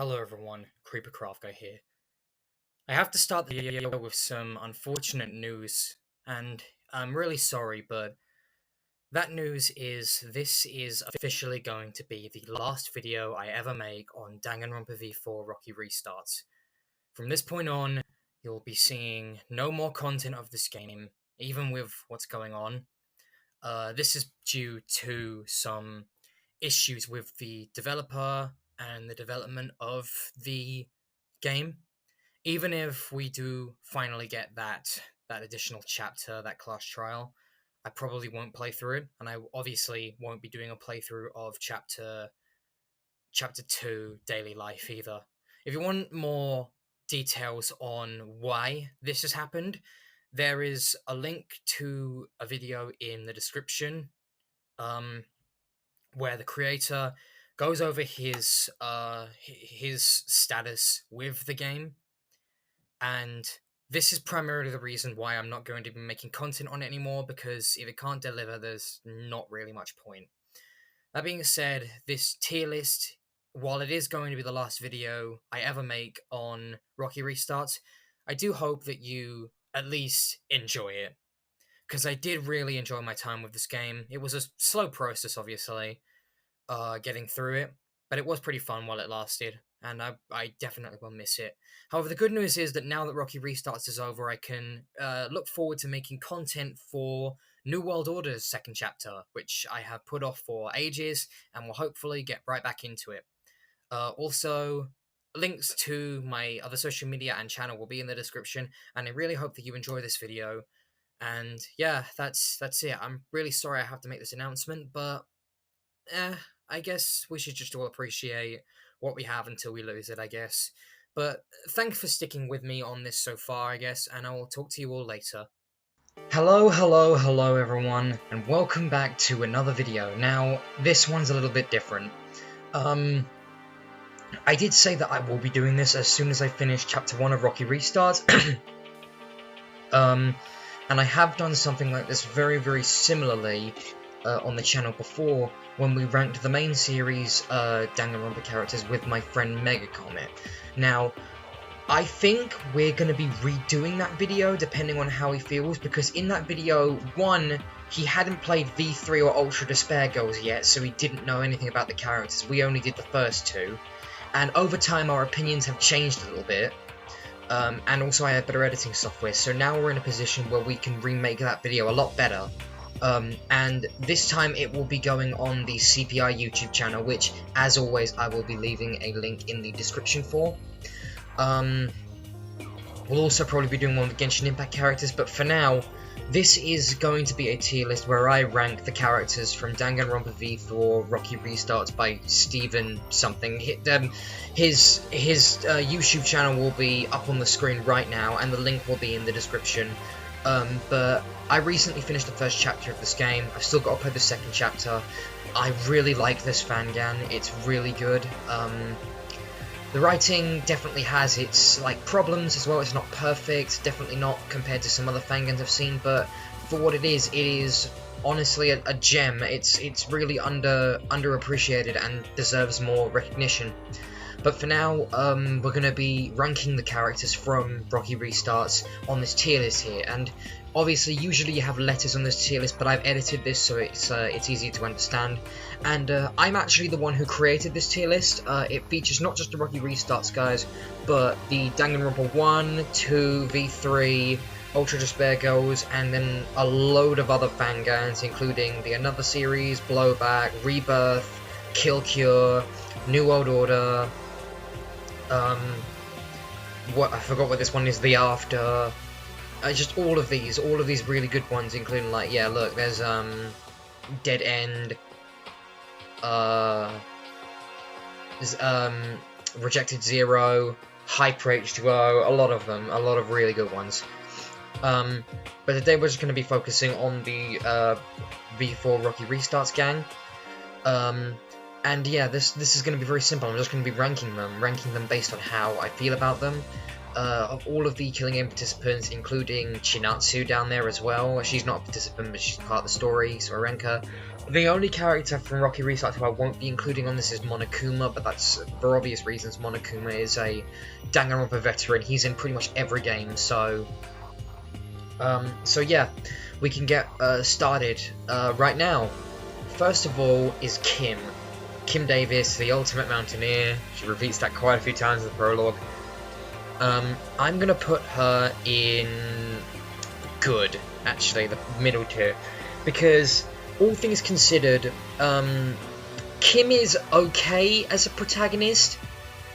Hello everyone, Creepercraft Guy here. I have to start the video with some unfortunate news, and I'm really sorry, but that news is this is officially going to be the last video I ever make on Danganronpa V4 Rocky Restarts. From this point on, you'll be seeing no more content of this game, even with what's going on. This is due to some issues with the developer and the development of the game. Even if we do finally get that additional chapter, that class trial, I probably won't play through it, and I obviously won't be doing a playthrough of chapter 2 Daily Life either. If you want more details on why this has happened, there is a link to a video in the description where the creator goes over his status with the game, and this is primarily the reason why I'm not going to be making content on it anymore, because if it can't deliver, there's not really much point. That being said, this tier list, while it is going to be the last video I ever make on Rocky Restarts, I do hope that you at least enjoy it, because I did really enjoy my time with this game. It was a slow process, obviously, getting through it, but it was pretty fun while it lasted, and I definitely will miss it. However, the good news is that now that Rocky Restarts is over, I can look forward to making content for New World Order's second chapter, which I have put off for ages, and will hopefully get right back into it. Also, links to my other social media and channel will be in the description, and I really hope that you enjoy this video. And yeah, that's it. I'm really sorry I have to make this announcement, but I guess we should just all appreciate what we have until we lose it, I guess. But thanks for sticking with me on this so far, I guess, and I will talk to you all later. Hello everyone, and welcome back to another video. Now, this one's a little bit different. I did say that I will be doing this as soon as I finish Chapter 1 of Rocky Restarts. And I have done something like this very similarly on the channel before, when we ranked the main series Danganronpa characters with my friend Megacomet. Now, I think we're going to be redoing that video depending on how he feels, because in that video, one, he hadn't played V3 or Ultra Despair Girls yet, so he didn't know anything about the characters. We only did the first two, and over time our opinions have changed a little bit. And also I have better editing software, so now we're in a position where we can remake that video a lot better. And this time it will be going on the CPI YouTube channel, which, as always, I will be leaving a link in the description for. We'll also probably be doing one with Genshin Impact characters, but for now, this is going to be a tier list where I rank the characters from Danganronpa V4 Rocky Restarts by Steven something. His YouTube channel will be up on the screen right now, and the link will be in the description. But I recently finished the first chapter of this game. I've still got to play the second chapter. I really like this fangan. It's really good. The writing definitely has its problems as well. It's not perfect, definitely not compared to some other fangans I've seen, but for what it is honestly a gem. It's really underappreciated and deserves more recognition. But for now, we're going to be ranking the characters from Rocky Restarts on this tier list here, and obviously usually you have letters on this tier list, but I've edited this so it's easier to understand. And I'm actually the one who created this tier list. It features not just the Rocky Restarts guys, but the Danganronpa 1, 2, V3, Ultra Despair Girls, and then a load of other fangans, including the Another series, Blowback, Rebirth, Kill Cure, New World Order, I forgot what this one is, The After, just all of these really good ones, including look, there's Dead End, there's Rejected Zero, Hyper H2O, a lot of them, a lot of really good ones. But today we're just going to be focusing on the V4 Rocky Restarts gang. And yeah, this is going to be very simple. I'm just going to be ranking them based on how I feel about them. of all of the killing game participants, including Chinatsu down there as well. She's not a participant, but she's part of the story, so Irenka. The only character from Rocky Restart who I won't be including on this is Monokuma, but that's for obvious reasons. Monokuma is a Danganronpa veteran. He's in pretty much every game, so yeah, we can get started right now. First of all is Kim Davis, the ultimate mountaineer. She repeats that quite a few times in the prologue. I'm gonna put her in good, actually, the middle tier, because all things considered, Kim is okay as a protagonist,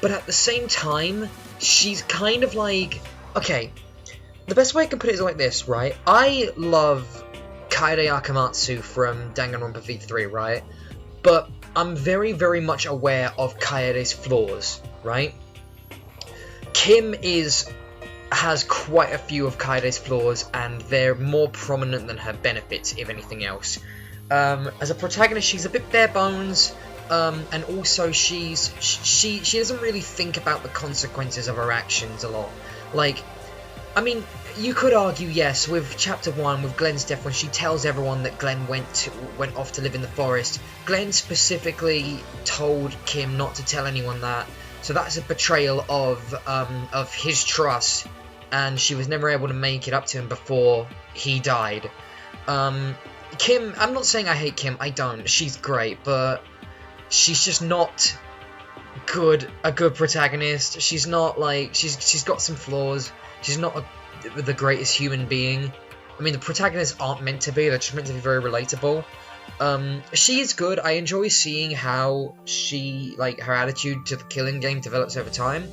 but at the same time, she's kind of like, okay, the best way I can put it is like this, right? I love Kaede Akamatsu from Danganronpa V4, right? But I'm very, very much aware of Kaede's flaws, right? Kim has quite a few of Kaede's flaws, and they're more prominent than her benefits, if anything else. As a protagonist, she's a bit bare bones, and also she doesn't really think about the consequences of her actions a lot. Like, I mean, you could argue, yes, with Chapter 1, with Glenn's death, when she tells everyone that Glenn went off to live in the forest, Glenn specifically told Kim not to tell anyone that, so that's a betrayal of his trust, and she was never able to make it up to him before he died. Kim, I'm not saying I hate Kim, I don't. She's great, but she's just not a good protagonist. She's not, like, she's got some flaws. She's not the greatest human being. I mean, the protagonists aren't meant to be, they're just meant to be very relatable. She is good. I enjoy seeing how her attitude to the killing game develops over time.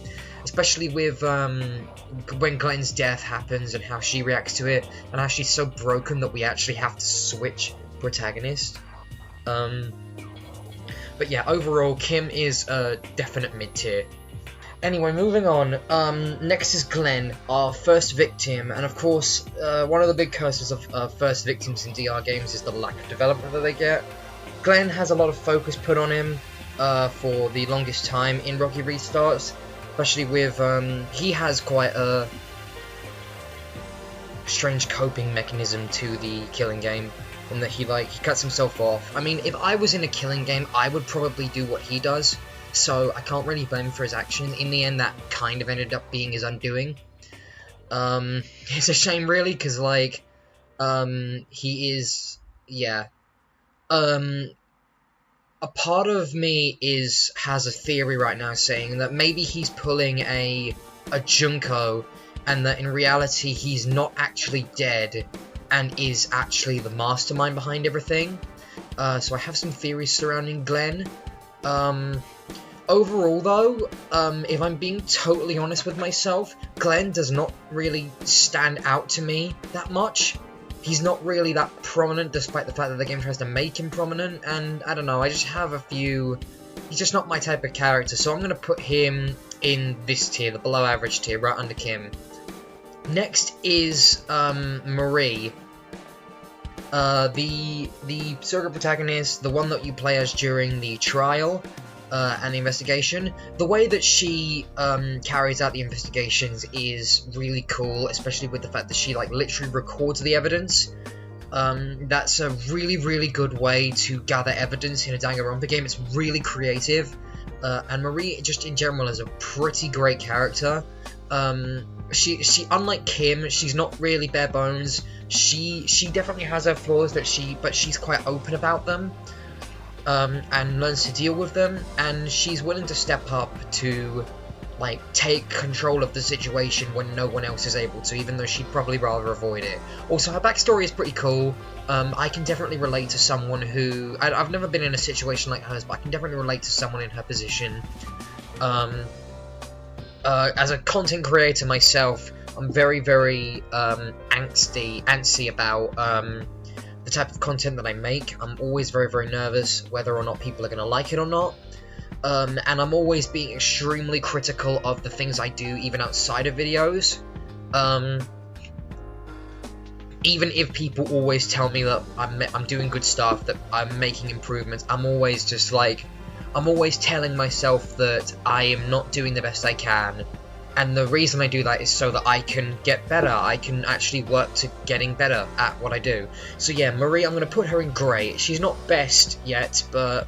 Especially with, when Glenn's death happens and how she reacts to it, and how she's so broken that we actually have to switch protagonist. But yeah, overall, Kim is a definite mid-tier. Anyway, moving on, next is Glenn, our first victim, and of course, one of the big curses of first victims in DR games is the lack of development that they get. Glenn has a lot of focus put on him for the longest time in Rocky Restarts, especially with, he has quite a strange coping mechanism to the killing game, in that he cuts himself off. I mean, if I was in a killing game, I would probably do what he does. So I can't really blame him for his action. In the end, that kind of ended up being his undoing. It's a shame, really, because, like, he is, yeah. A part of me has a theory right now saying that maybe he's pulling a Junko, and that in reality he's not actually dead, and is actually the mastermind behind everything. So I have some theories surrounding Glenn. Overall, though, if I'm being totally honest with myself, Glenn does not really stand out to me that much. He's not really that prominent, despite the fact that the game tries to make him prominent, and I don't know, I just have a few... He's just not my type of character, so I'm going to put him in this tier, the below average tier, right under Kim. Next is Marie. The surrogate protagonist, the one that you play as during the trial and the investigation. The way that she carries out the investigations is really cool, especially with the fact that she literally records the evidence. That's a really, really good way to gather evidence in a Danganronpa game. It's really creative, and Marie, just in general, is a pretty great character. She unlike Kim, she's not really bare bones. She definitely has her flaws, but she's quite open about them, and learns to deal with them, and she's willing to step up to take control of the situation when no one else is able to, even though she'd probably rather avoid it. Also, her backstory is pretty cool. I can definitely relate to someone who... I've never been in a situation like hers, but I can definitely relate to someone in her position. As a content creator myself, I'm very, very antsy about the type of content that I make. I'm always very, very nervous whether or not people are going to like it or not. And I'm always being extremely critical of the things I do, even outside of videos. Even if people always tell me that I'm doing good stuff, that I'm making improvements, I'm always just I'm always telling myself that I am not doing the best I can. And the reason I do that is so that I can get better. I can actually work to getting better at what I do. So yeah, Marie, I'm going to put her in great. She's not best yet, but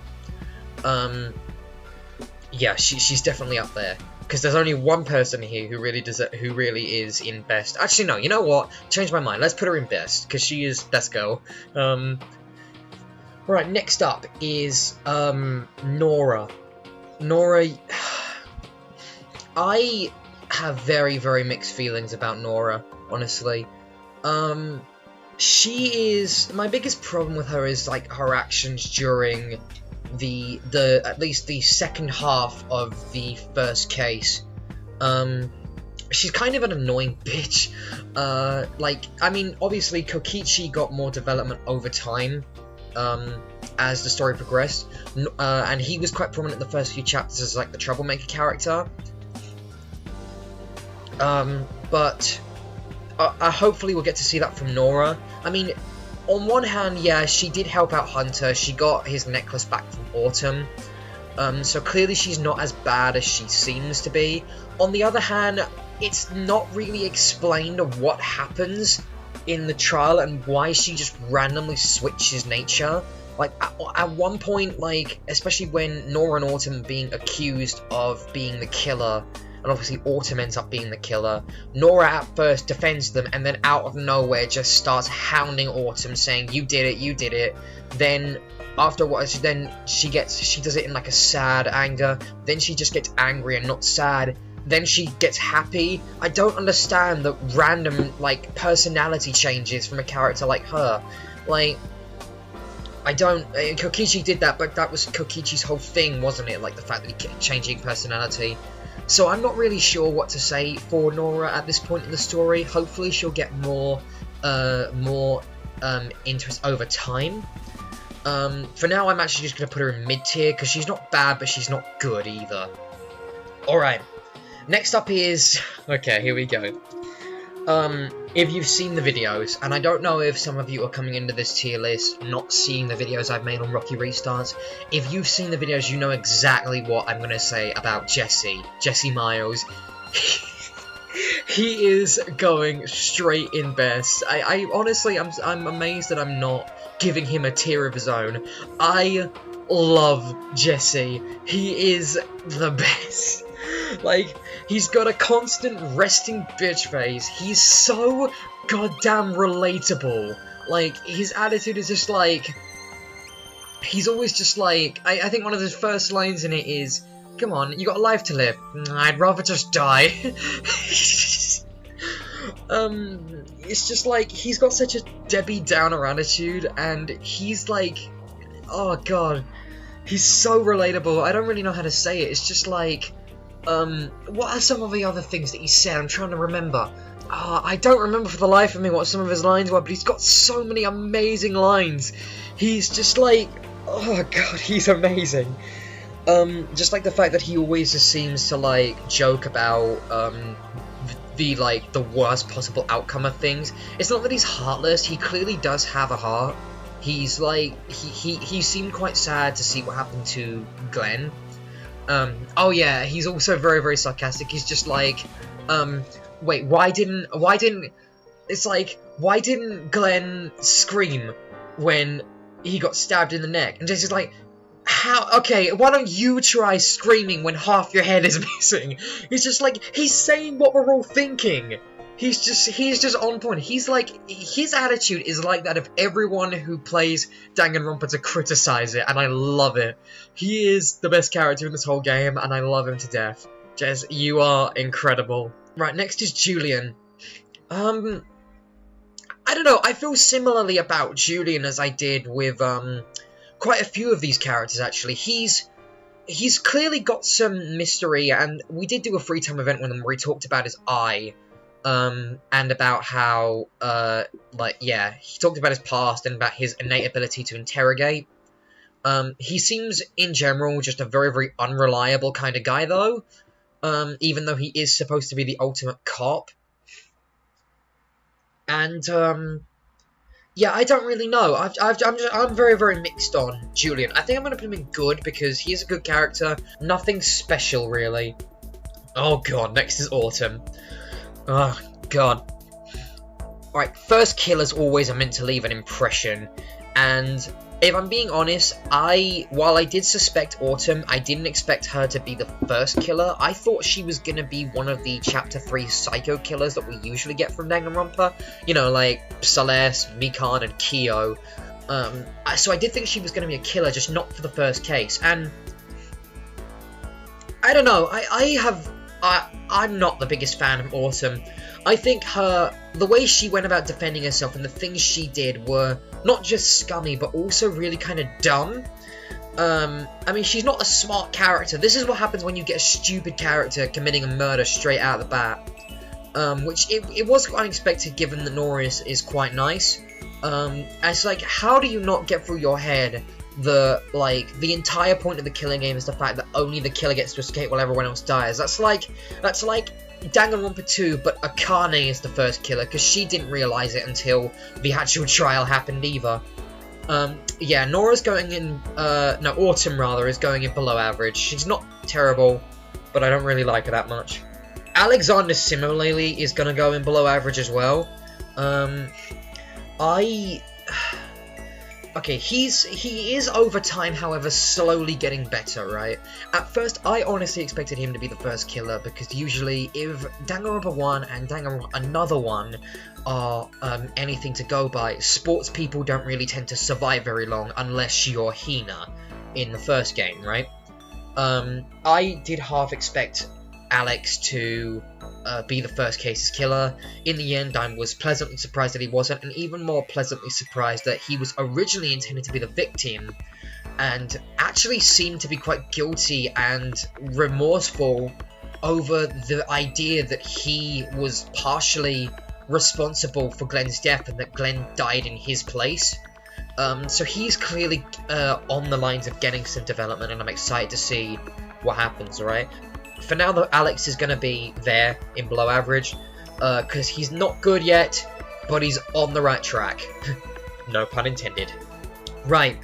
yeah, she's definitely up there. Because there's only one person here who really is in best. Actually, no, you know what? Change my mind. Let's put her in best, because she is best girl. Right, next up is Nora. Nora, I have very, very mixed feelings about Nora, honestly. She is... My biggest problem with her is, like, her actions during at least the second half of the first case. She's kind of an annoying bitch. Like, I mean, obviously Kokichi got more development over time, as the story progressed, and he was quite prominent in the first few chapters as, like, the troublemaker character. But hopefully we'll get to see that from Nora. I mean, on one hand, yeah, she did help out Hunter. She got his necklace back from Autumn. So clearly she's not as bad as she seems to be. On the other hand, it's not really explained what happens in the trial and why she just randomly switches nature. Like, at one point, like, especially when Nora and Autumn are being accused of being the killer, and obviously Autumn ends up being the killer, Nora at first defends them, and then out of nowhere just starts hounding Autumn, saying, you did it, then afterwards, then she does it in like a sad anger, then she just gets angry and not sad, then she gets happy. I don't understand the random, like, personality changes from a character like her. Like, I don't... Kokichi did that, but that was Kokichi's whole thing, wasn't it? Like, the fact that he kept changing personality. So I'm not really sure what to say for Nora at this point in the story. Hopefully she'll get more interest over time. For now, I'm actually just going to put her in mid-tier, because she's not bad, but she's not good either. Alright, next up is... Okay, here we go. If you've seen the videos, and I don't know if some of you are coming into this tier list not seeing the videos I've made on Rocky Restarts, if you've seen the videos, you know exactly what I'm going to say about Jesse Miles. He is going straight in best. I honestly, I'm amazed that I'm not giving him a tier of his own. I love Jesse. He is the best. Like, he's got a constant resting bitch face. He's so goddamn relatable. Like, his attitude is just like... He's always just like... I think one of his first lines in it is, come on, you got a life to live. I'd rather just die. It's just like, he's got such a Debbie Downer attitude, and he's like... Oh god. He's so relatable. I don't really know how to say it. It's just like... what are some of the other things that he said? I'm trying to remember. I don't remember for the life of me what some of his lines were, but he's got so many amazing lines. He's just like, oh god, he's amazing. Just like the fact that he always just seems to like joke about the worst possible outcome of things. It's not that he's heartless. He clearly does have a heart. He's like he seemed quite sad to see what happened to Glenn. Oh yeah, he's also very, very sarcastic. He's just like, wait, why didn't Glenn scream when he got stabbed in the neck? And Jesse's like, how, okay, why don't you try screaming when half your head is missing? He's just like, he's saying what we're all thinking. He's just on point. He's like, his attitude is like that of everyone who plays Danganronpa to criticize it, and I love it. He is the best character in this whole game, and I love him to death. Jez, you are incredible. Right, next is Julian. I don't know, I feel similarly about Julian as I did with, quite a few of these characters, actually. He's clearly got some mystery, and we did do a free time event with him where he talked about his eye. And about how, he talked about his past and about his innate ability to interrogate. He seems, in general, just a very, very unreliable kind of guy, though. Even though he is supposed to be the ultimate cop. And, yeah, I don't really know. I'm very, very mixed on Julian. I think I'm going to put him in good, because he is a good character. Nothing special, really. Oh god, next is Autumn. Oh god. Alright, first killers always are meant to leave an impression, and if I'm being honest, while I did suspect Autumn, I didn't expect her to be the first killer. I thought she was gonna be one of the Chapter 3 psycho killers that we usually get from Danganronpa. You know, like Celeste, Mikan, and Kyo. So I did think she was gonna be a killer, just not for the first case. And I don't know, I'm not the biggest fan of Autumn. I think the way she went about defending herself and the things she did were not just scummy, but also really kind of dumb. I mean, she's not a smart character. This is what happens when you get a stupid character committing a murder straight out of the bat. Which, it was unexpected given that Nora is quite nice. It's like, how do you not get through your head the entire point of the killing game is the fact that only the killer gets to escape while everyone else dies? That's like Danganronpa 2, but Akane is the first killer, because she didn't realise it until the actual trial happened either. Yeah, Nora's going in, no, Autumn rather, is going in below average. She's not terrible, but I don't really like her that much. Alexander similarly is gonna go in below average as well. Okay, he is over time, however, slowly getting better, right? At first, I honestly expected him to be the first killer, because usually, if Danganronpa 1 and Danganronpa Another One are anything to go by, sports people don't really tend to survive very long unless you're Hina in the first game, right? I did half expect Alex to be the first case's killer. In the end, I was pleasantly surprised that he wasn't, and even more pleasantly surprised that he was originally intended to be the victim, and actually seemed to be quite guilty and remorseful over the idea that he was partially responsible for Glenn's death and that Glenn died in his place. So he's clearly on the lines of getting some development, and I'm excited to see what happens, right? For now, though, Alex is going to be there in below average, because he's not good yet, but he's on the right track. No pun intended. Right.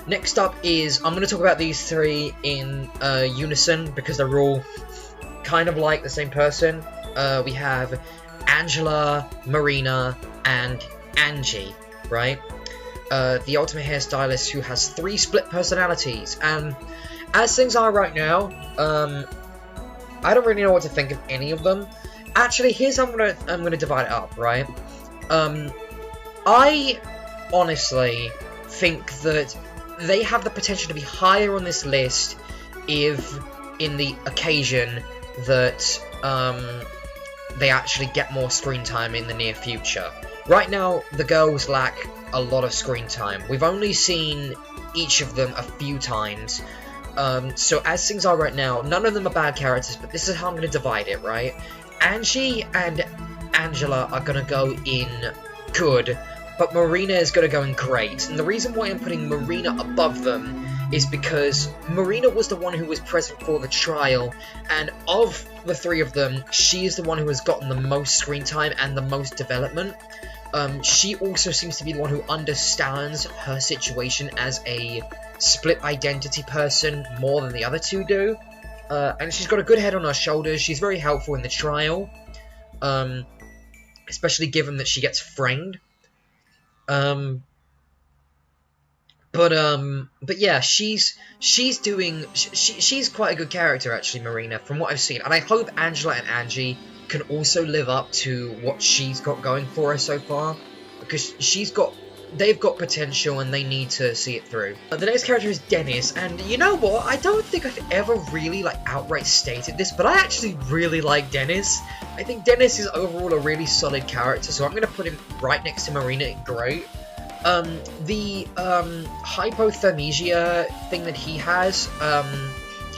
Next up is, I'm going to talk about these three in unison, because they're all kind of like the same person. We have Angela, Marina, and Angie, right? The ultimate hairstylist who has 3 split personalities, and as things are right now, I don't really know what to think of any of them. Actually, here's how I'm gonna divide it up, right? I honestly think that they have the potential to be higher on this list if, in the occasion that they actually get more screen time in the near future. Right now, the girls lack a lot of screen time. We've only seen each of them a few times. So as things are right now, none of them are bad characters, but this is how I'm going to divide it, right? Angie and Angela are going to go in good, but Marina is going to go in great. And the reason why I'm putting Marina above them is because Marina was the one who was present for the trial, and of the 3 of them, she is the one who has gotten the most screen time and the most development. She also seems to be the one who understands her situation as a split identity person more than the other 2 do. And she's got a good head on her shoulders. She's very helpful in the trial, especially given that she gets framed. But yeah, she's quite a good character, actually, Marina, from what I've seen. And I hope Angela and Angie can also live up to what she's got going for her so far, because they've got potential and they need to see it through. The next character is Dennis, and you know what? I don't think I've ever really outright stated this, but I actually really like Dennis. I think Dennis is overall a really solid character, so I'm going to put him right next to Marina in great. The hypothermia thing that he has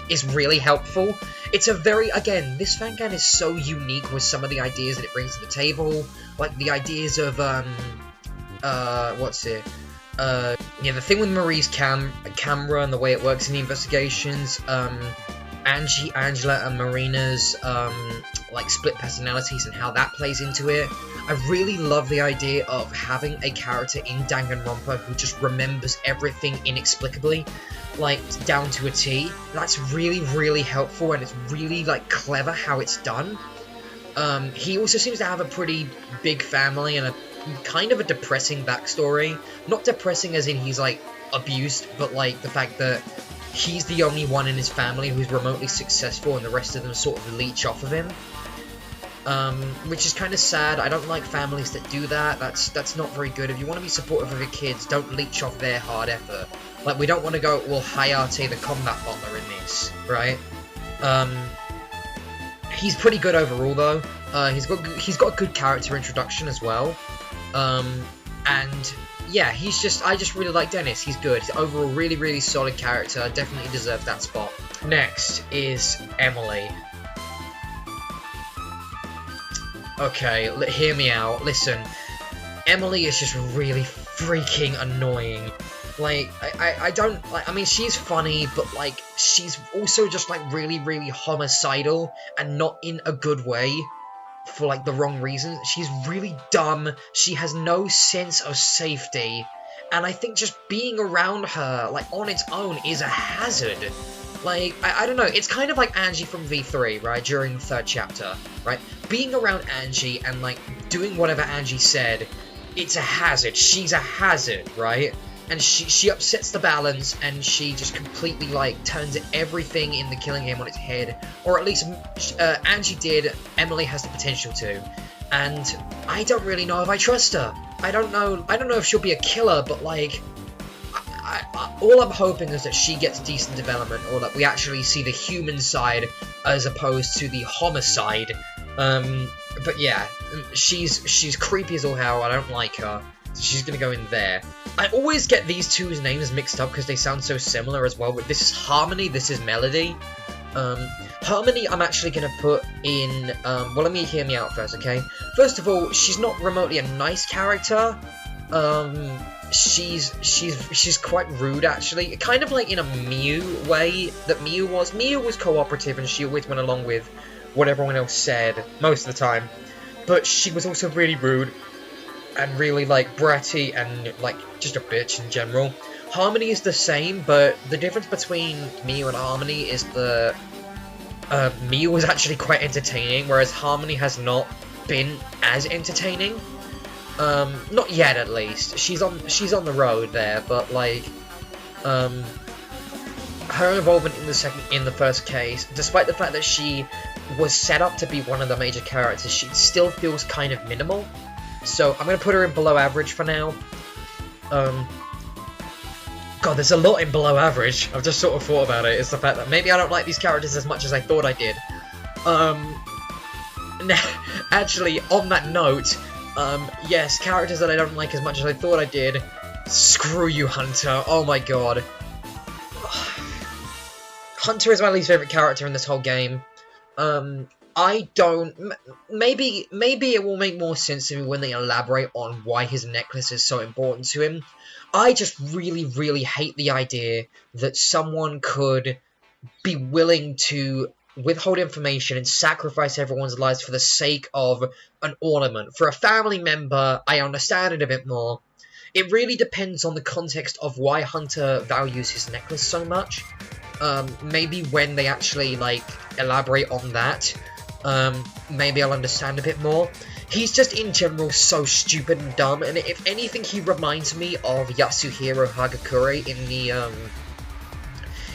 is really helpful. It's a very, again, this fangan is so unique with some of the ideas that it brings to the table, like the ideas of what's it? Yeah, the thing with Marie's camera and the way it works in the investigations. Angie, Angela, and Marina's like split personalities and how that plays into it. I really love the idea of having a character in Danganronpa who just remembers everything inexplicably, like down to a T. That's really, really helpful, and it's really like clever how it's done. He also seems to have a pretty big family and a kind of a depressing backstory. Not depressing as in he's like abused, but like the fact that he's the only one in his family who's remotely successful and the rest of them sort of leech off of him. Which is kind of sad. I don't like families that do that. That's not very good. If you want to be supportive of your kids, don't leech off their hard effort. Like, we don't want to go, well, Hayate the combat butler in this, right? He's pretty good overall, though. He's got a good character introduction as well. And yeah, I just really like Dennis. He's good. He's overall really, really solid character. Definitely deserves that spot. Next is Emily. Okay, hear me out. Listen, Emily is just really freaking annoying. Like, I don't, like, I mean, she's funny, but, like, she's also just, like, really, really homicidal, and not in a good way, for, like, the wrong reasons. She's really dumb, she has no sense of safety, and I think just being around her, like, on its own is a hazard. Like, I don't know, it's kind of like Angie from V3, right, during the 3rd chapter, right? Being around Angie and, like, doing whatever Angie said, it's a hazard. She's a hazard, right? And she upsets the balance, and she just completely, like, turns everything in the killing game on its head. Or at least, Angie did. Emily has the potential to. And I don't really know if I trust her. I don't know if she'll be a killer, but, like, all I'm hoping is that she gets decent development, or that we actually see the human side as opposed to the homicide. But yeah, she's creepy as all hell. I don't like her. So she's gonna go in there. I always get these two's names mixed up because they sound so similar as well. But this is Harmony, this is Melody. Harmony I'm actually gonna put in, well, let me hear me out first, okay? First of all, she's not remotely a nice character. She's quite rude, actually. Kind of like in a Miu way that Miu was. Miu was cooperative and she always went along with what everyone else said, most of the time. But she was also really rude and really, like, bratty and, like, just a bitch in general. Harmony is the same, but the difference between Miu and Harmony is the Miu was actually quite entertaining, whereas Harmony has not been as entertaining. Not yet, at least. She's on the road there, but, like, her involvement in the first case, despite the fact that she was set up to be one of the major characters, she still feels kind of minimal. So I'm gonna put her in below average for now. God, there's a lot in below average. I've just sort of thought about it. It's the fact that maybe I don't like these characters as much as I thought I did. Actually, on that note, yes, characters that I don't like as much as I thought I did. Screw you, Hunter. Oh my god. Hunter is my least favorite character in this whole game. I don't... Maybe it will make more sense to me when they elaborate on why his necklace is so important to him. I just really, really hate the idea that someone could be willing to withhold information and sacrifice everyone's lives for the sake of an ornament. For a family member, I understand it a bit more. It really depends on the context of why Hunter values his necklace so much. Maybe when they actually, like, elaborate on that, maybe I'll understand a bit more. He's just, in general, so stupid and dumb, and if anything, he reminds me of Yasuhiro Hagakure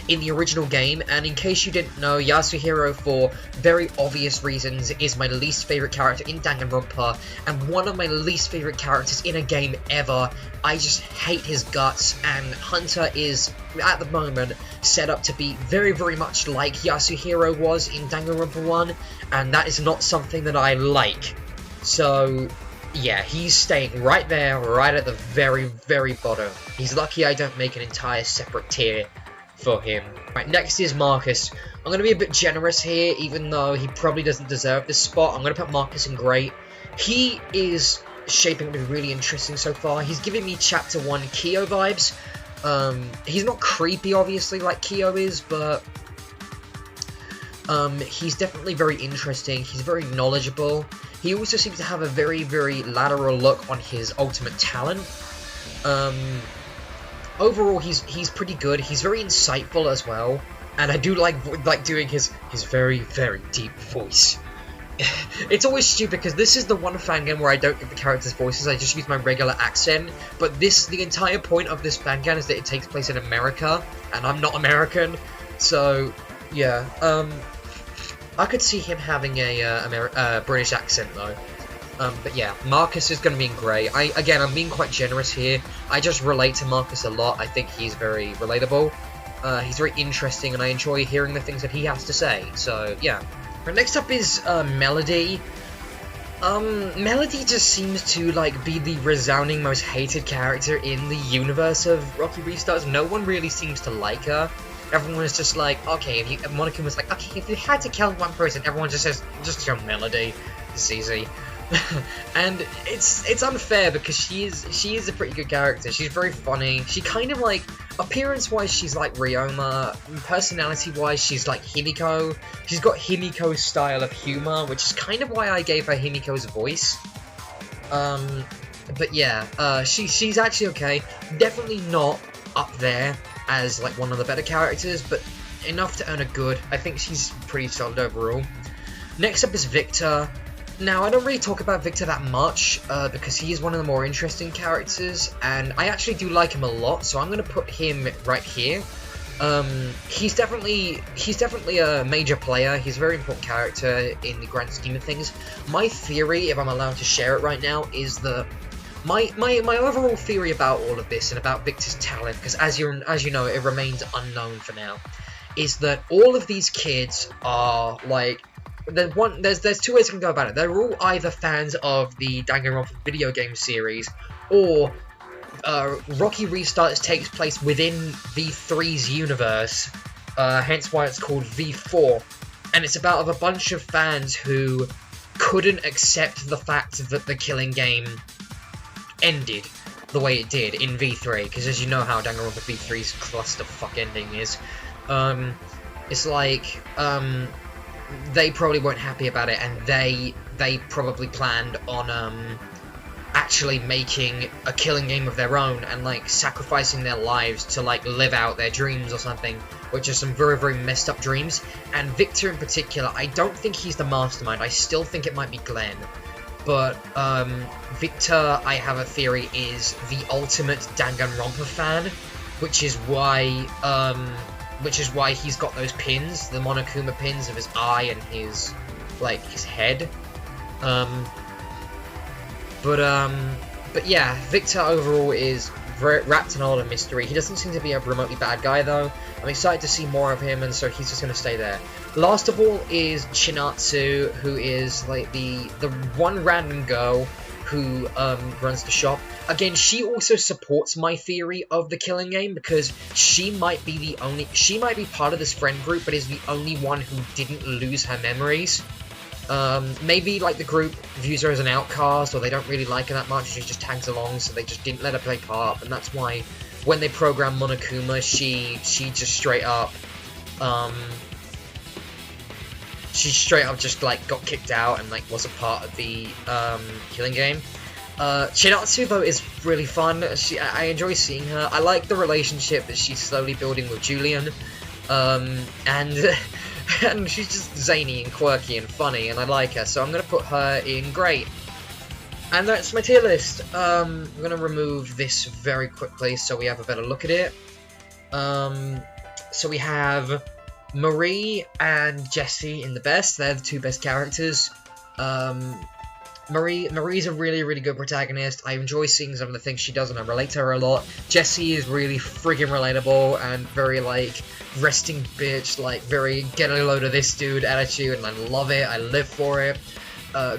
in the original game. And in case you didn't know, Yasuhiro, for very obvious reasons, is my least favorite character in Danganronpa, and one of my least favorite characters in a game ever. I just hate his guts, and Hunter is, at the moment, set up to be very, very much like Yasuhiro was in Danganronpa 1, and that is not something that I like. So, yeah, he's staying right there, right at the very, very bottom. He's lucky I don't make an entire separate tier for him. Right, next is Marcus. I'm going to be a bit generous here, even though he probably doesn't deserve this spot. I'm going to put Marcus in great. He is shaping up to be really interesting so far. He's giving me Chapter 1 Kyo vibes. He's not creepy, obviously, like Kyo is, but He's definitely very interesting, he's very knowledgeable. He also seems to have a very, very lateral look on his ultimate talent. Overall, he's pretty good, he's very insightful as well. And I do like doing his very, very deep voice. It's always stupid because this is the one fangan where I don't give the characters voices, I just use my regular accent. But the entire point of this fangan is that it takes place in America, and I'm not American. So, yeah, I could see him having a British accent though. But yeah, Marcus is going to be great. I'm being quite generous here. I just relate to Marcus a lot. I think he's very relatable. He's very interesting, and I enjoy hearing the things that he has to say. So, yeah. But next up is Melody. Melody just seems to be the resounding most hated character in the universe of Rocky Restarts. No one really seems to like her. Everyone is just like, okay, Monica was like, okay, if you had to kill one person, everyone just says, just kill Melody. It's easy. And it's unfair because she is a pretty good character. She's very funny. She kind of appearance-wise, she's like Ryoma. Personality-wise, she's like Himiko. She's got Himiko's style of humor, which is kind of why I gave her Himiko's voice. But yeah, she's actually okay. Definitely not up there as one of the better characters, but enough to earn a good. I think she's pretty solid overall. Next up is Victor. Now, I don't really talk about Victor that much, because he is one of the more interesting characters, and I actually do like him a lot, so I'm going to put him right here. He's definitely a major player. He's a very important character in the grand scheme of things. My theory, if I'm allowed to share it right now, is that my overall theory about all of this and about Victor's talent, because as you know, it remains unknown for now, is that all of these kids are there's two ways you can go about it. They're all either fans of the Danganronpa video game series, or Rocky Restarts takes place within V3's universe, hence why it's called V4, and it's about a bunch of fans who couldn't accept the fact that the killing game ended the way it did in V3, because as you know how Danganronpa V3's clusterfuck ending is. It's they probably weren't happy about it, and they probably planned on actually making a killing game of their own and sacrificing their lives to live out their dreams or something, which are some very, very messed up dreams. And Victor in particular, I don't think he's the mastermind. I still think it might be Glenn, but Victor, I have a theory, is the ultimate Danganronpa fan, which is why he's got those pins, the Monokuma pins of his eye and his head. But yeah, Victor overall is wrapped in a lot of mystery. He doesn't seem to be a remotely bad guy though. I'm excited to see more of him, and so he's just going to stay there. Last of all is Chinatsu, who is the one random girl who runs the shop. Again, she also supports my theory of the killing game, because she might be part of this friend group, but is the only one who didn't lose her memories. Maybe the group views her as an outcast, or they don't really like her that much, she just tags along, so they just didn't let her play part, and that's why when they programmed Monokuma, she just straight up just got kicked out and wasn't part of the killing game. Chinatsu though is really fun. I enjoy seeing her. I like the relationship that she's slowly building with Julian, and she's just zany and quirky and funny, and I like her, so I'm gonna put her in great. And that's my tier list. I'm gonna remove this very quickly so we have a better look at it. So we have Marie and Jessie in the best. They're the two best characters. Marie's a really, really good protagonist. I enjoy seeing some of the things she does, and I relate to her a lot. Jessie is really friggin' relatable and very, resting bitch, very get a load of this dude attitude, and I love it. I live for it.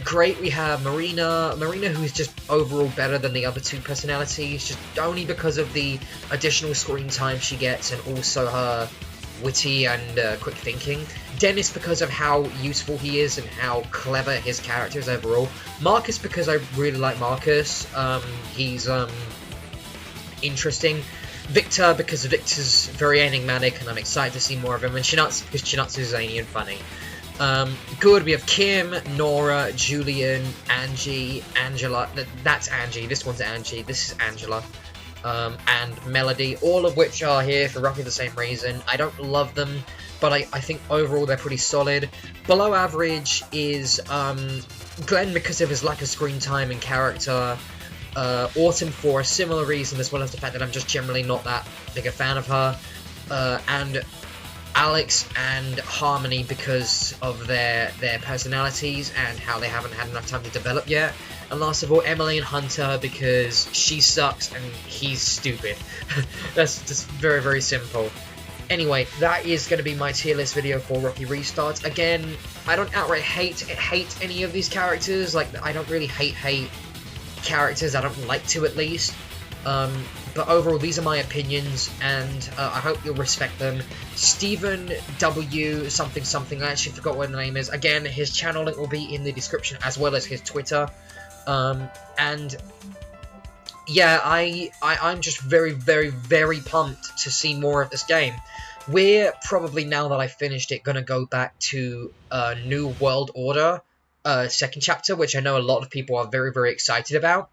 Great, we have Marina, who's just overall better than the other two personalities, just only because of the additional screen time she gets, and also her witty and quick thinking. Dennis, because of how useful he is and how clever his character is overall. Marcus, because I really like Marcus. He's interesting. Victor, because Victor's very enigmatic and I'm excited to see more of him, and Chinatsu, because Chinatsu is zany and funny. Good, we have Kim, Nora, Julian, Angie, Angela, that's Angie, this one's Angie, this is Angela, and Melody, all of which are here for roughly the same reason. I don't love them, but I think overall they're pretty solid. Below average is Glenn because of his lack of screen time and character, Autumn for a similar reason, as well as the fact that I'm just generally not that big a fan of her, and Alex and Harmony because of their personalities and how they haven't had enough time to develop yet. And last of all, Emily and Hunter because she sucks and he's stupid. That's just very, very simple. Anyway, that is going to be my tier list video for Rocky Restarts. Again, I don't outright hate any of these characters. Like, I don't really hate characters. I don't like to, at least. But overall, these are my opinions, and I hope you'll respect them. Stephen W. something something, I actually forgot what the name is. Again, his channel link will be in the description, as well as his Twitter. And yeah, I'm just very, very, very pumped to see more of this game. We're probably, now that I finished it, going to go back to New World Order, second chapter, which I know a lot of people are very, very excited about.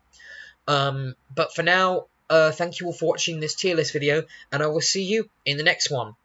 But for now, thank you all for watching this tier list video, and I will see you in the next one.